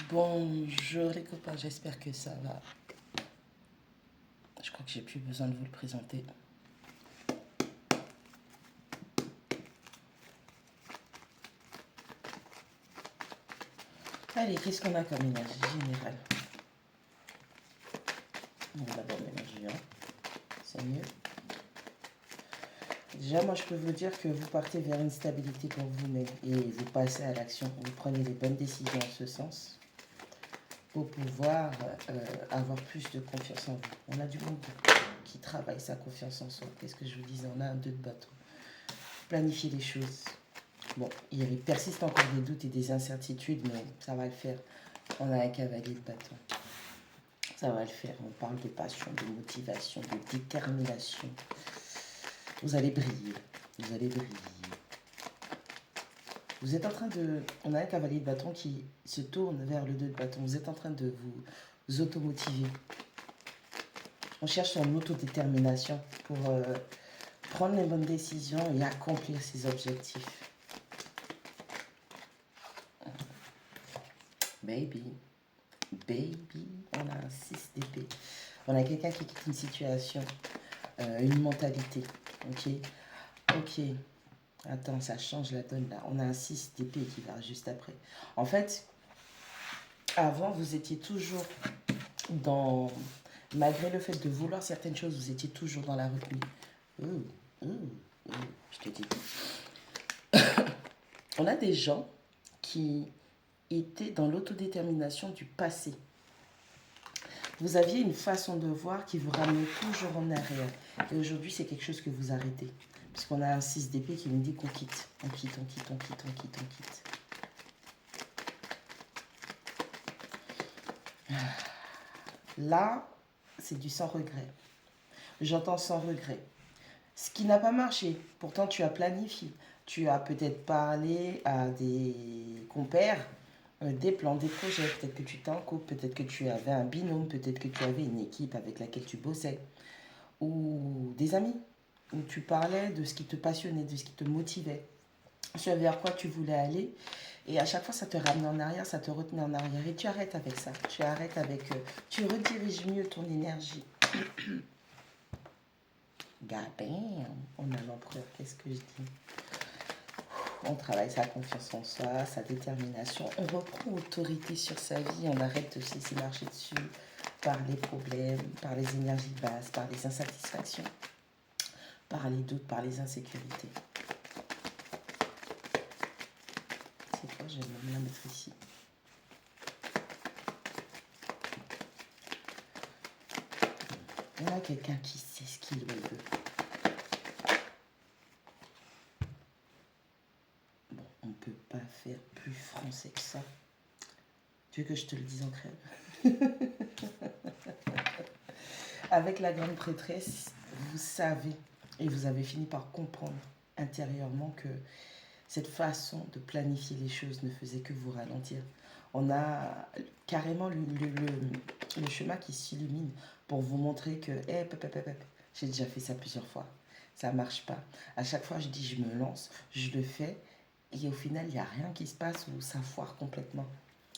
Bonjour les copains, j'espère que ça va. Je crois que j'ai plus besoin de vous le présenter. Allez, qu'est-ce qu'on a comme énergie générale? On va d'abord mélanger, hein. C'est mieux. Déjà, moi, je peux vous dire que vous partez vers une stabilité pour vous-même et vous passez à l'action. Vous prenez les bonnes décisions en ce sens pour pouvoir avoir plus de confiance en vous. On a du monde qui travaille sa confiance en soi. Qu'est-ce que je vous disais? On a un 2 de bateau. Planifier les choses. Bon, il persiste encore des doutes et des incertitudes, mais ça va le faire. On a un cavalier de bâton. Ça va le faire. On parle de passion, de motivation, de détermination. Vous allez briller. Vous allez briller. Vous êtes en train de... On a un cavalier de bâton qui se tourne vers le 2 de bâton. Vous êtes en train de vous automotiver. On cherche son autodétermination pour prendre les bonnes décisions et accomplir ses objectifs. Baby. Baby, on a un 6 d'épée. On a quelqu'un qui quitte une situation, une mentalité. Ok, ok. Attends, ça change la donne là. On a un 6 d'épée qui va juste après. En fait, avant, vous étiez toujours dans... Malgré le fait de vouloir certaines choses, vous étiez toujours dans la retenue. Je te dis. On a des gens qui étaient dans l'autodétermination du passé. Vous aviez une façon de voir qui vous ramenait toujours en arrière. Et aujourd'hui, c'est quelque chose que vous arrêtez. Puisqu'on a un 6 d'épée qui nous dit qu'on quitte. On quitte, on quitte, on quitte, on quitte, on quitte. Là, c'est du sans regret. J'entends sans regret. Ce qui n'a pas marché, pourtant tu as planifié. Tu as peut-être parlé à des compères, des plans, des projets. Peut-être que tu t'es en couple, peut-être que tu avais un binôme, peut-être que tu avais une équipe avec laquelle tu bossais. Ou des amis, où tu parlais de ce qui te passionnait, de ce qui te motivait, ce vers quoi tu voulais aller. Et à chaque fois, ça te ramenait en arrière, ça te retenait en arrière. Et tu arrêtes avec ça. Tu arrêtes avec... tu rediriges mieux ton énergie. Gabin, on a l'empereur, qu'est-ce que je dis? On travaille sa confiance en soi, sa détermination. On reprend autorité sur sa vie. On arrête de se laisser marcher dessus par les problèmes, par les énergies basses, par les insatisfactions, par les doutes, par les insécurités. C'est quoi? Je vais même la mettre ici. Il y a quelqu'un qui sait ce qu'il veut. Bon, on ne peut pas faire plus français que ça. Tu veux que je te le dise en crème? Avec la grande prêtresse, vous savez, et vous avez fini par comprendre intérieurement que cette façon de planifier les choses ne faisait que vous ralentir. On a carrément le chemin qui s'illumine pour vous montrer que j'ai déjà fait ça plusieurs fois. Ça ne marche pas. À chaque fois, je dis je me lance, je le fais, et au final, il n'y a rien qui se passe ou ça foire complètement.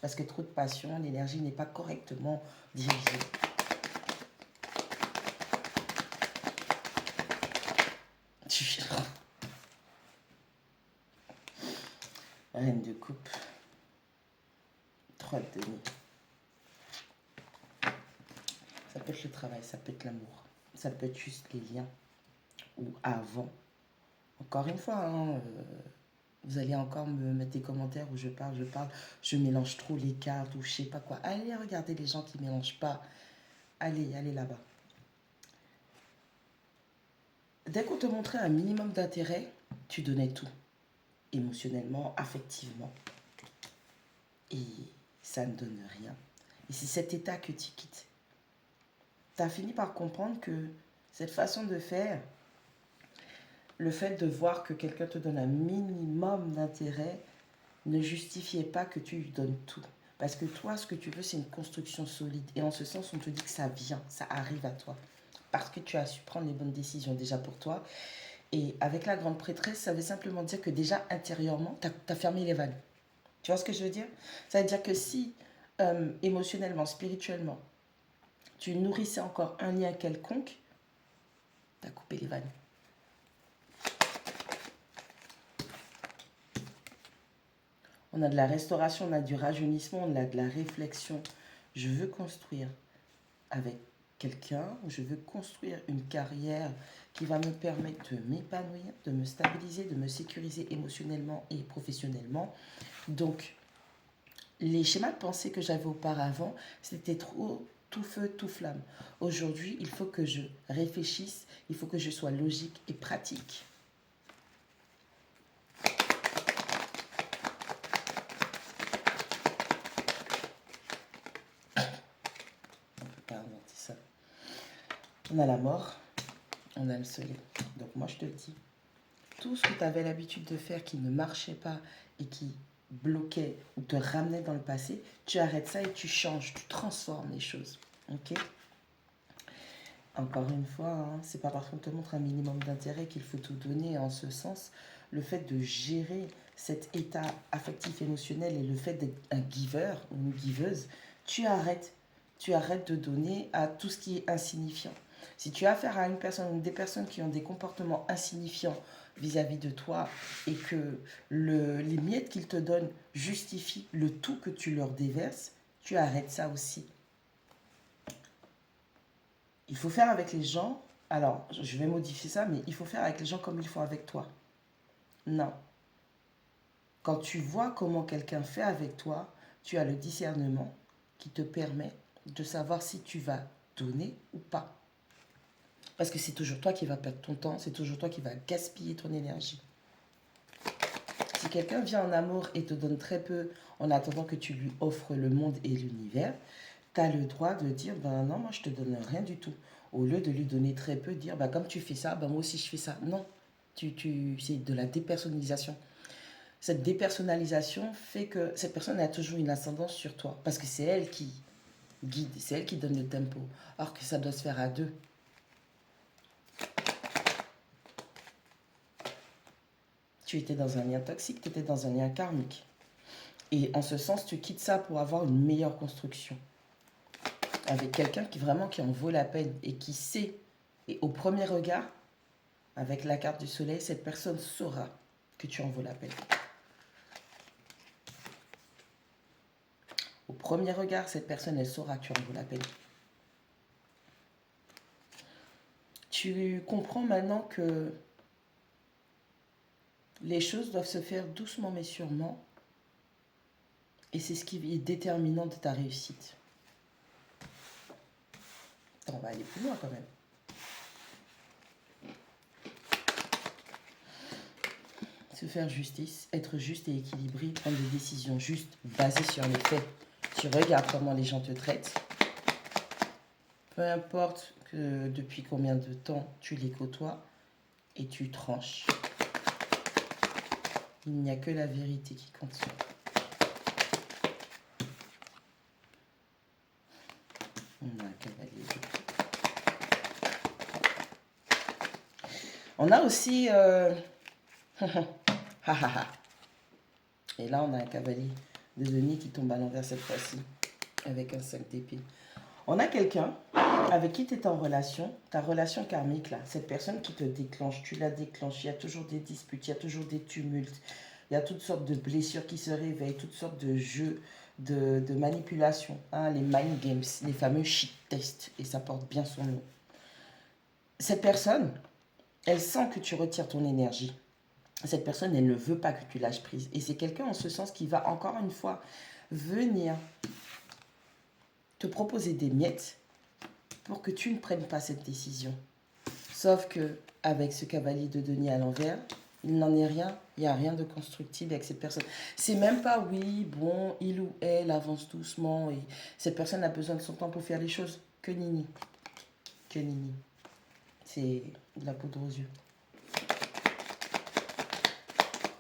Parce que trop de passion, l'énergie n'est pas correctement dirigée. Reine de coupe. 3 de denier. Ça peut être le travail, ça peut être l'amour. Ça peut être juste les liens. Ou avant. Encore une fois, hein, vous allez encore me mettre des commentaires où je parle, je mélange trop les cartes ou je sais pas quoi. Allez regarder les gens qui ne mélangent pas. Allez, allez là-bas. Dès qu'on te montrait un minimum d'intérêt, tu donnais tout. Émotionnellement, affectivement. Et ça ne donne rien. Et c'est cet état que tu quittes. Tu as fini par comprendre que cette façon de faire, le fait de voir que quelqu'un te donne un minimum d'intérêt ne justifiait pas que tu lui donnes tout. Parce que toi, ce que tu veux, c'est une construction solide. Et en ce sens, on te dit que ça vient, ça arrive à toi. Parce que tu as su prendre les bonnes décisions déjà pour toi. Et avec la grande prêtresse, ça veut simplement dire que déjà intérieurement, tu as fermé les vannes. Tu vois ce que je veux dire? Ça veut dire que si émotionnellement, spirituellement, tu nourrissais encore un lien quelconque, tu as coupé les vannes. On a de la restauration, on a du rajeunissement, on a de la réflexion. Je veux construire avec quelqu'un, je veux construire une carrière qui va me permettre de m'épanouir, de me stabiliser, de me sécuriser émotionnellement et professionnellement. Donc, les schémas de pensée que j'avais auparavant, c'était trop tout feu, tout flamme. Aujourd'hui, il faut que je réfléchisse, il faut que je sois logique et pratique. On ne peut pas inventer ça. On a la mort, on a le soleil. Donc moi, je te le dis, tout ce que tu avais l'habitude de faire qui ne marchait pas et qui bloquait ou te ramenait dans le passé, tu arrêtes ça et tu changes, tu transformes les choses. Ok? Encore une fois, hein, c'est pas parce qu'on te montre un minimum d'intérêt qu'il faut tout donner. En ce sens, le fait de gérer cet état affectif émotionnel et le fait d'être un giver ou une giveuse, tu arrêtes. Tu arrêtes de donner à tout ce qui est insignifiant. Si tu as affaire à une personne ou des personnes qui ont des comportements insignifiants vis-à-vis de toi et que les miettes qu'ils te donnent justifient le tout que tu leur déverses, tu arrêtes ça aussi. Il faut faire avec les gens, alors je vais modifier ça, mais il faut faire avec les gens comme ils font avec toi. Non. Quand tu vois comment quelqu'un fait avec toi, tu as le discernement qui te permet de savoir si tu vas donner ou pas. Parce que c'est toujours toi qui vas perdre ton temps, c'est toujours toi qui vas gaspiller ton énergie. Si quelqu'un vient en amour et te donne très peu en attendant que tu lui offres le monde et l'univers, tu as le droit de dire, ben non, moi je te donne rien du tout. Au lieu de lui donner très peu, dire, ben comme tu fais ça, ben moi aussi je fais ça. Non, c'est de la dépersonnalisation. Cette dépersonnalisation fait que cette personne a toujours une ascendance sur toi. Parce que c'est elle qui guide, c'est elle qui donne le tempo. Alors que ça doit se faire à deux. Tu étais dans un lien toxique, tu étais dans un lien karmique. Et en ce sens, tu quittes ça pour avoir une meilleure construction. Avec quelqu'un qui en vaut la peine et qui sait. Et au premier regard, avec la carte du soleil, cette personne saura que tu en vaux la peine. Au premier regard, cette personne, elle saura que tu en vaux la peine. Tu comprends maintenant que les choses doivent se faire doucement mais sûrement. Et c'est ce qui est déterminant de ta réussite. On va aller plus loin quand même. Se faire justice, être juste et équilibré, prendre des décisions justes, basées sur les faits. Tu regardes comment les gens te traitent. Peu importe que depuis combien de temps tu les côtoies et tu tranches. Il n'y a que la vérité qui compte. On a un cavalier. On a aussi... Et là, on a un cavalier de denier qui tombe à l'envers cette fois-ci, avec un 5 d'épée. On a quelqu'un avec qui tu es en relation, ta relation karmique, là, cette personne qui te déclenche, tu la déclenches, il y a toujours des disputes, il y a toujours des tumultes, il y a toutes sortes de blessures qui se réveillent, toutes sortes de jeux, de manipulation, hein, les mind games, les fameux shit tests, et ça porte bien son nom. Cette personne, elle sent que tu retires ton énergie. Cette personne, elle ne veut pas que tu lâches prise. Et c'est quelqu'un en ce sens qui va encore une fois venir te proposer des miettes pour que tu ne prennes pas cette décision. Sauf que avec ce cavalier de denier à l'envers, il n'en est rien. Il n'y a rien de constructible avec cette personne. C'est même pas oui, bon, il ou elle avance doucement et cette personne a besoin de son temps pour faire les choses. Que nini. Que nini. C'est de la poudre aux yeux.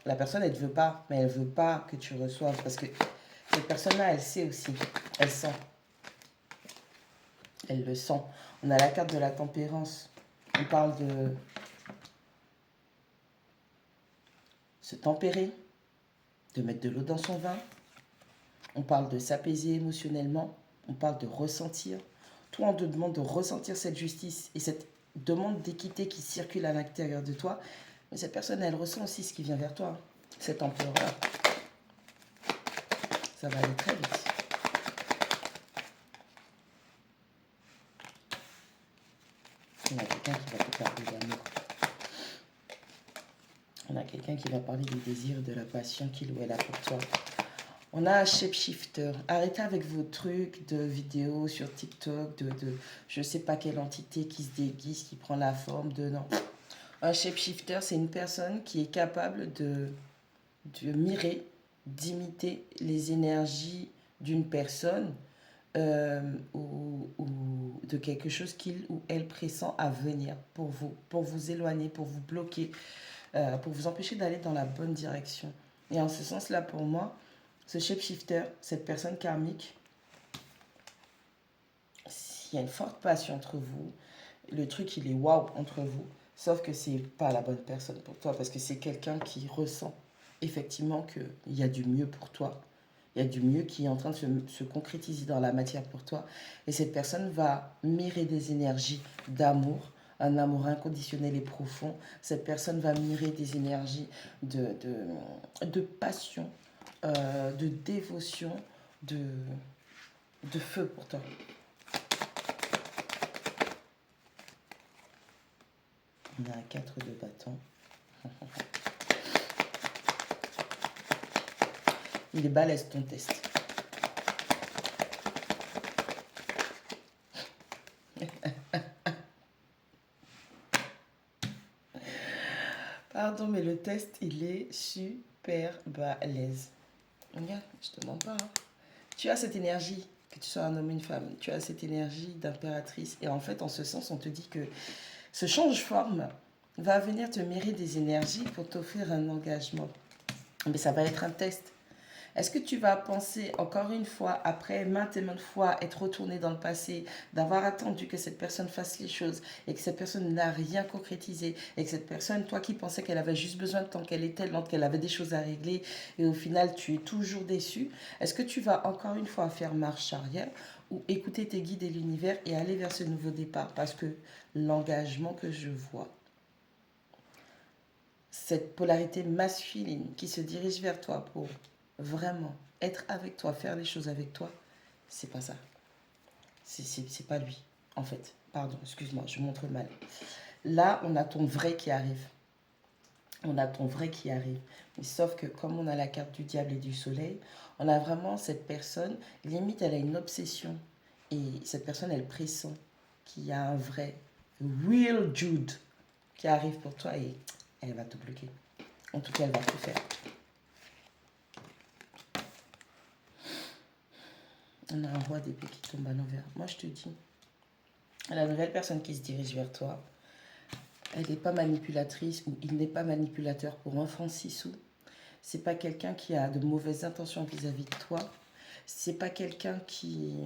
La personne, elle ne veut pas, mais elle ne veut pas que tu reçoives. Parce que cette personne-là, elle sait aussi. Elle sent. Elle le sent. On a la carte de la tempérance. On parle de se tempérer, de mettre de l'eau dans son vin, On parle de s'apaiser émotionnellement, on parle de ressentir. Toi, on te demande de ressentir cette justice et cette demande d'équité qui circule à l'intérieur de toi. Mais cette personne, elle ressent aussi ce qui vient vers toi. Cet empereur, ça va aller très vite. On a quelqu'un qui va te parler d'amour. On a quelqu'un qui va parler du désir, de la passion qu'il ou elle a pour toi. On a un shapeshifter. Arrêtez avec vos trucs de vidéos sur TikTok, de je ne sais pas quelle entité qui se déguise, qui prend la forme de... Non. Un shapeshifter, c'est une personne qui est capable de mirer, d'imiter les énergies d'une personne ou de quelque chose qu'il ou elle pressent à venir pour vous éloigner, pour vous bloquer, pour vous empêcher d'aller dans la bonne direction. Et en ce sens-là, pour moi, ce shapeshifter, cette personne karmique, s'il y a une forte passion entre vous, le truc il est waouh entre vous, sauf que c'est pas la bonne personne pour toi parce que c'est quelqu'un qui ressent effectivement qu'il y a du mieux pour toi. Il y a du mieux qui est en train de se concrétiser dans la matière pour toi. Et cette personne va mirer des énergies d'amour, un amour inconditionnel et profond. Cette personne va mirer des énergies de passion, de dévotion, de feu pour toi. On a un 4 de bâton. Il est balèze ton test. Pardon, mais le test, il est super balèze. Regarde, je te mens pas. Hein. Tu as cette énergie, que tu sois un homme ou une femme, tu as cette énergie d'impératrice. Et en fait, en ce sens, on te dit que ce change-forme va venir te mériter des énergies pour t'offrir un engagement. Mais ça va être un test. Est-ce que tu vas penser encore une fois, après maintes et maintes fois, être retourné dans le passé, d'avoir attendu que cette personne fasse les choses et que cette personne n'a rien concrétisé et que cette personne, toi qui pensais qu'elle avait juste besoin de temps qu'elle était lente, qu'elle avait des choses à régler et au final tu es toujours déçu, est-ce que tu vas encore une fois faire marche arrière ou écouter tes guides et l'univers et aller vers ce nouveau départ? Parce que l'engagement que je vois, cette polarité masculine qui se dirige vers toi pour vraiment être avec toi, faire les choses avec toi, c'est pas ça. C'est pas lui, en fait. Pardon, excuse-moi, je montre mal. Là, on a ton vrai qui arrive. On a ton vrai qui arrive. Mais sauf que comme on a la carte du diable et du soleil, on a vraiment cette personne, limite elle a une obsession. Et cette personne, elle pressent qu'il y a un vrai, real Jude qui arrive pour toi et elle va te bloquer. En tout cas, elle va tout faire. On a un roi d'épée qui tombe à l'envers. Moi, je te dis, la nouvelle personne qui se dirige vers toi, elle n'est pas manipulatrice ou il n'est pas manipulateur pour un franc 6 sous. C'est pas quelqu'un qui a de mauvaises intentions vis-à-vis de toi. C'est pas quelqu'un qui...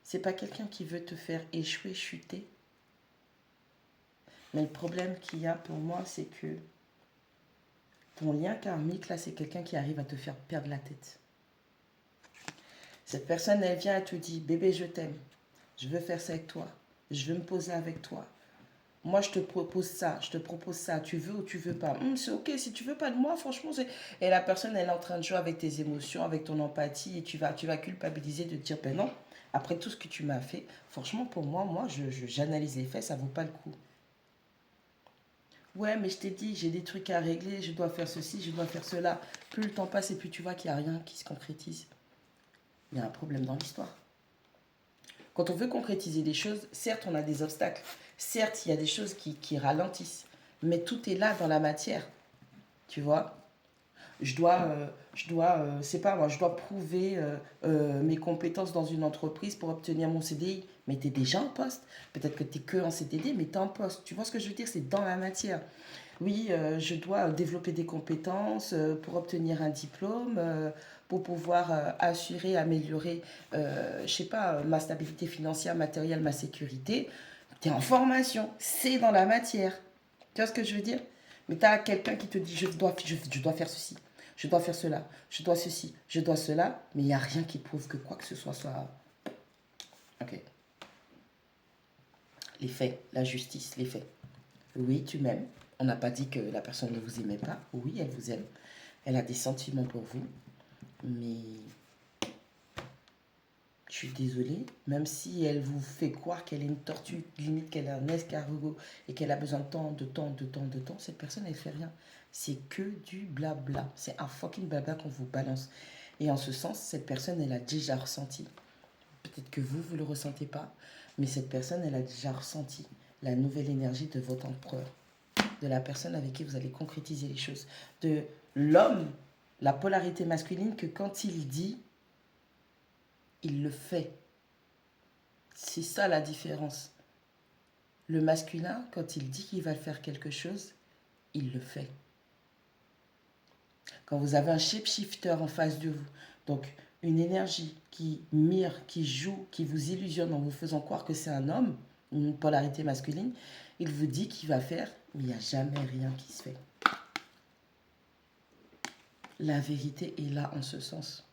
C'est pas quelqu'un qui veut te faire échouer, chuter. Mais le problème qu'il y a pour moi, c'est que ton lien karmique, là, c'est quelqu'un qui arrive à te faire perdre la tête. Cette personne, elle vient, elle te dit, bébé, je t'aime. Je veux faire ça avec toi. Je veux me poser avec toi. Moi, je te propose ça. Je te propose ça. Tu veux ou tu veux pas. C'est ok. Si tu veux pas de moi, franchement, c'est... Et la personne, elle est en train de jouer avec tes émotions, avec ton empathie. Et tu vas culpabiliser de te dire, ben non, après tout ce que tu m'as fait, franchement, pour moi, j'analyse les faits, ça vaut pas le coup. Ouais, mais je t'ai dit, j'ai des trucs à régler, je dois faire ceci, je dois faire cela. Plus le temps passe et plus tu vois qu'il n'y a rien qui se concrétise. Il y a un problème dans l'histoire. Quand on veut concrétiser des choses, certes, on a des obstacles. Certes, il y a des choses qui ralentissent. Mais tout est là dans la matière. Tu vois, c'est pas moi, je dois prouver mes compétences dans une entreprise pour obtenir mon CDI. Mais tu es déjà en poste. Peut-être que tu es que en CDD, mais tu es en poste. Tu vois ce que je veux dire? C'est dans la matière. Oui, je dois développer des compétences pour obtenir un diplôme, pour pouvoir assurer, améliorer, je sais pas, ma stabilité financière, matérielle, ma sécurité. Tu es en formation, c'est dans la matière. Tu vois ce que je veux dire? Mais tu as quelqu'un qui te dit, je dois faire ceci, je dois faire cela, je dois ceci, je dois cela, mais il n'y a rien qui prouve que quoi que ce soit... Ok. Les faits, la justice, les faits. Oui, tu m'aimes. On n'a pas dit que la personne ne vous aimait pas. Oui, elle vous aime. Elle a des sentiments pour vous. Mais je suis désolée, même si elle vous fait croire qu'elle est une tortue, limite qu'elle est un escargot et qu'elle a besoin de temps, cette personne, elle fait rien. C'est que du blabla. C'est un fucking blabla qu'on vous balance. Et en ce sens, cette personne, elle a déjà ressenti. Peut-être que vous, vous ne le ressentez pas, mais cette personne, elle a déjà ressenti la nouvelle énergie de votre empereur, de la personne avec qui vous allez concrétiser les choses, de l'homme, la polarité masculine, que quand il dit, il le fait. C'est ça la différence. Le masculin, quand il dit qu'il va faire quelque chose, il le fait. Quand vous avez un shapeshifter en face de vous, donc une énergie qui mire, qui joue, qui vous illusionne en vous faisant croire que c'est un homme, une polarité masculine, il vous dit qu'il va faire, mais il n'y a jamais rien qui se fait. La vérité est là en ce sens.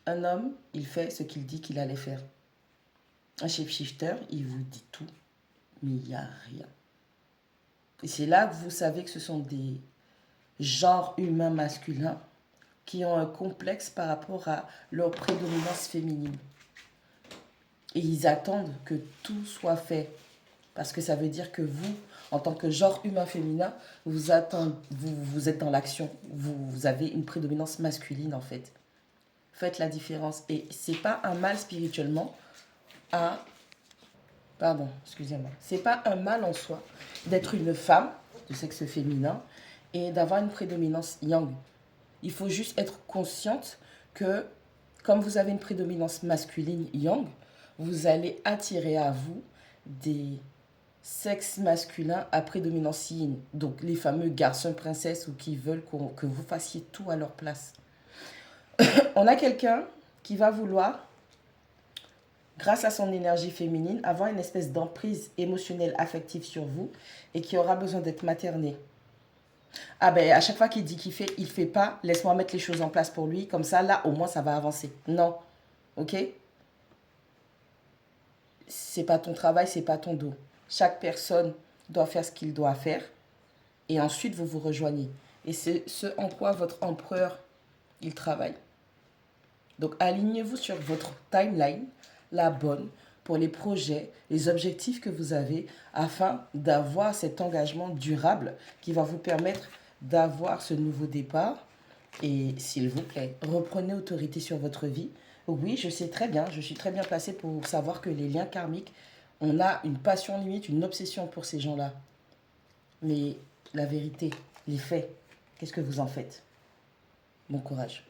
Un homme, il fait ce qu'il dit qu'il allait faire. Un shapeshifter, il vous dit tout, mais il n'y a rien. Et c'est là que vous savez que ce sont des genres humains masculins qui ont un complexe par rapport à leur prédominance féminine. Et ils attendent que tout soit fait. Parce que ça veut dire que vous, en tant que genre humain féminin, vous êtes dans l'action. Vous avez une prédominance masculine, en fait. Faites la différence. Et c'est pas un mal spirituellement à... Pardon, excusez-moi. C'est pas un mal en soi d'être une femme de sexe féminin et d'avoir une prédominance yang. Il faut juste être consciente que, comme vous avez une prédominance masculine yang, vous allez attirer à vous des sexes masculins à prédominance yin. Donc les fameux garçons princesses ou qui veulent que vous fassiez tout à leur place. On a quelqu'un qui va vouloir, grâce à son énergie féminine, avoir une espèce d'emprise émotionnelle, affective sur vous et qui aura besoin d'être materné. Ah ben, à chaque fois qu'il dit qu'il fait, il fait pas, laisse-moi mettre les choses en place pour lui, comme ça, là, au moins, ça va avancer. Non, ok? C'est pas ton travail, c'est pas ton dos. Chaque personne doit faire ce qu'il doit faire et ensuite, vous vous rejoignez. Et c'est ce en quoi votre empereur, il travaille. Donc, alignez-vous sur votre timeline, la bonne, pour les projets, les objectifs que vous avez, afin d'avoir cet engagement durable qui va vous permettre d'avoir ce nouveau départ. Et s'il vous plaît, reprenez autorité sur votre vie. Oui, je sais très bien, je suis très bien placée pour savoir que les liens karmiques, on a une passion limite, une obsession pour ces gens-là. Mais la vérité, les faits, qu'est-ce que vous en faites? Bon courage.